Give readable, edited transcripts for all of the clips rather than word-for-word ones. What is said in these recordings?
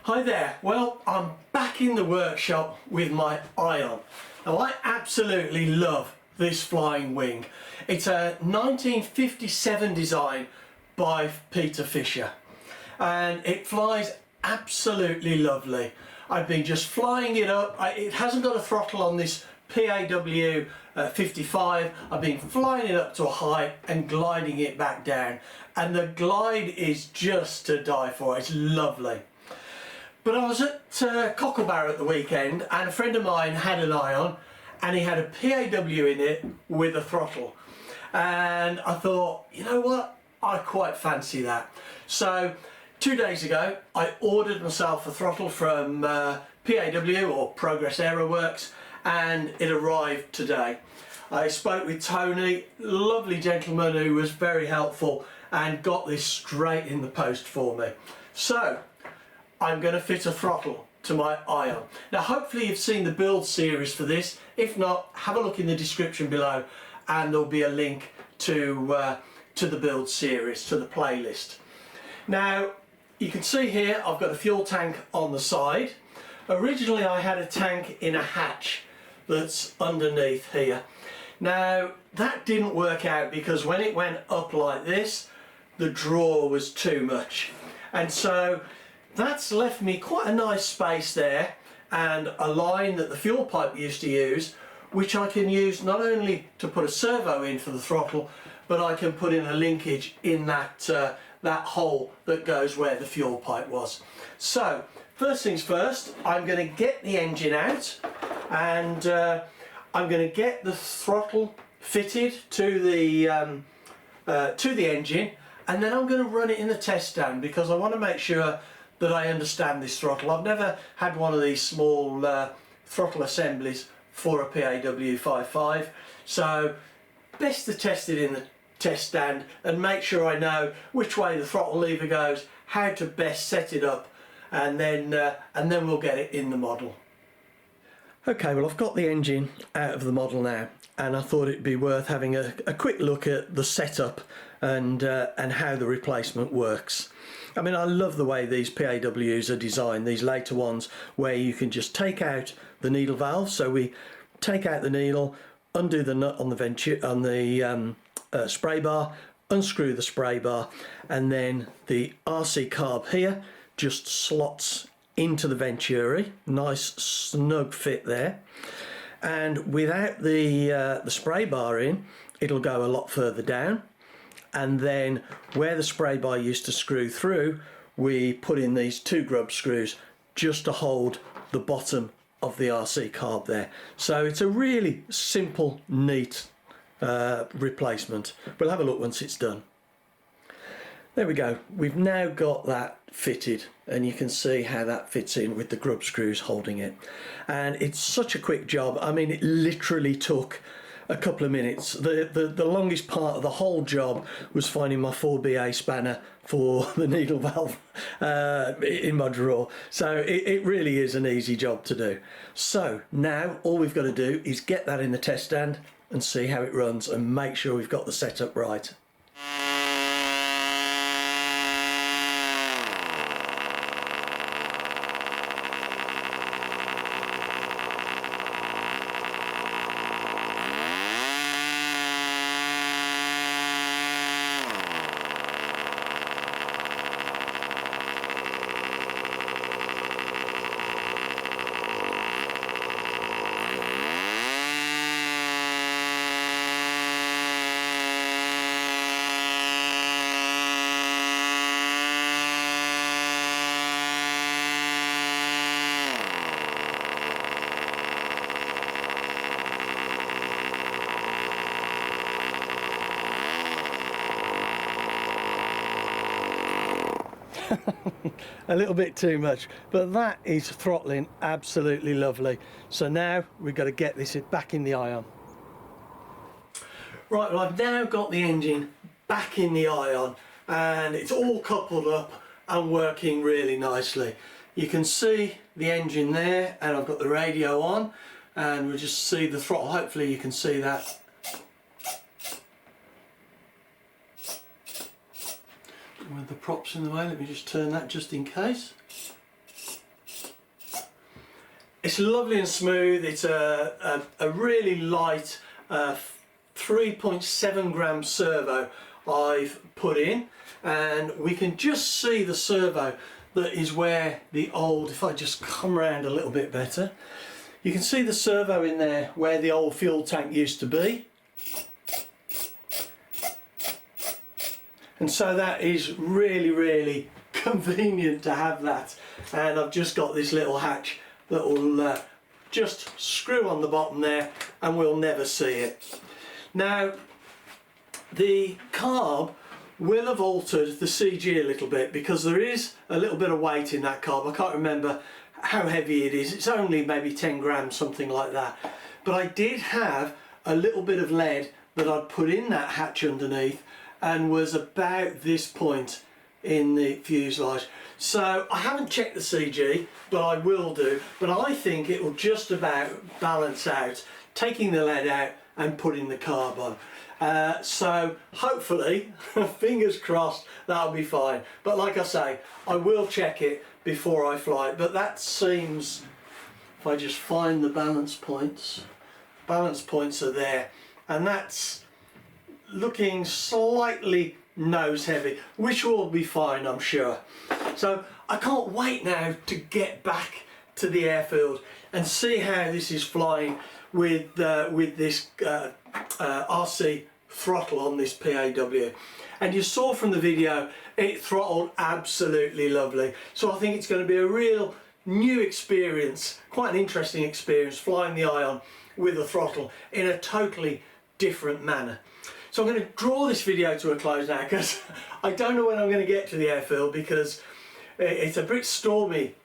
Hi there, well I'm back in the workshop with my Ion. Now I absolutely love this flying wing. It's a 1957 design by Peter Fisher and it flies absolutely lovely. I've been just flying it up. It hasn't got a throttle on this PAW 55. I've been flying it up to a height and gliding it back down, and the glide is just to die for. It's lovely. But I was at Cocklebarrow at the weekend and a friend of mine had an Ion and he had a PAW in it with a throttle, and I thought, you know what, I quite fancy that. So 2 days ago I ordered myself a throttle from PAW, or Progress Aero Works, and it arrived today. I spoke with Tony, lovely gentleman who was very helpful and got this straight in the post for me. So I'm going to fit a throttle to my Ion. Now hopefully you've seen the build series for this. If not, have a look in the description below and there'll be a link to the build series, to the playlist. Now you can see here I've got a fuel tank on the side. Originally I had a tank in a hatch that's underneath here. Now that didn't work out because when it went up like this, the draw was too much, and so that's left me quite a nice space there and a line that the fuel pipe used to use, which I can use not only to put a servo in for the throttle, but I can put in a linkage in that that hole that goes where the fuel pipe was. So first things first, I'm going to get the engine out and I'm going to get the throttle fitted to the engine, and then I'm going to run it in the test stand because I want to make sure that I understand this throttle. I've never had one of these small throttle assemblies for a PAW 55, so best to test it in the test stand and make sure I know which way the throttle lever goes, how to best set it up, and then we'll get it in the model. Okay, well I've got the engine out of the model now, and I thought it'd be worth having a quick look at the setup and how the replacement works. I mean, I love the way these PAWs are designed, these later ones where you can just take out the needle valve. So we take out the needle, undo the nut on the spray bar, unscrew the spray bar, and then the RC carb here just slots into the Venturi. Nice snug fit there, and without the spray bar in, it'll go a lot further down. And then where the spray bar used to screw through, we put in these 2 grub screws just to hold the bottom of the RC carb there. So it's a really simple, neat replacement. We'll have a look once it's done. There we go, we've now got that fitted, and you can see how that fits in with the grub screws holding it. And it's such a quick job. I mean, it literally took a couple of minutes. The longest part of the whole job was finding my 4BA spanner for the needle valve in my drawer. So it really is an easy job to do. So now all we've got to do is get that in the test stand and see how it runs and make sure we've got the setup right. A little bit too much, but that is throttling absolutely lovely. So now we've got to get this back in the Ion. Right, well I've now got the engine back in the Ion and it's all coupled up and working really nicely. You can see the engine there, and I've got the radio on, and we'll just see the throttle. Hopefully you can see that. With the props in the way, let me just turn that just in case. It's lovely and smooth. It's a really light 3.7 gram servo I've put in, and we can just see the servo that is where the old, if I just come around a little bit better, you can see the servo in there where the old fuel tank used to be. And so that is really convenient to have that. And I've just got this little hatch that will just screw on the bottom there and we'll never see it. Now, the Carb will have altered the CG a little bit because there is a little bit of weight in that Carb. I can't remember how heavy it is. It's only maybe 10 grams, something like that. But I did have a little bit of lead that I'd put in that hatch underneath and was about this point in the fuselage. So I haven't checked the CG, but I will do. But I think it will just about balance out, taking the lead out and putting the Carb on. So hopefully, fingers crossed, that'll be fine. But like I say, I will check it before I fly it. But that seems, if I just find the balance points are there. And that's looking slightly nose heavy, which will be fine, I'm sure. So I can't wait now to get back to the airfield and see how this is flying with this RC throttle on this PAW. And you saw from the video it throttled absolutely lovely. So I think it's going to be a real new experience, quite an interesting experience, flying the Ion with a throttle in a totally different manner. So I'm going to draw this video to a close now because I don't know when I'm going to get to the airfield because it's a bit stormy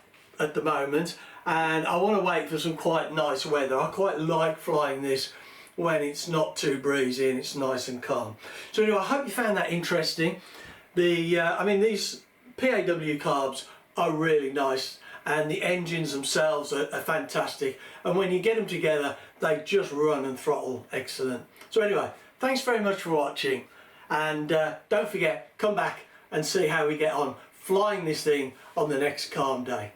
at the moment and I want to wait for some quite nice weather. I quite like flying this when it's not too breezy and it's nice and calm. So anyway, I hope you found that interesting. I mean, these PAW Carbs are really nice and the engines themselves are fantastic, and when you get them together they just run and throttle excellent. So anyway, thanks very much for watching, and don't forget, come back and see how we get on flying this thing on the next calm day.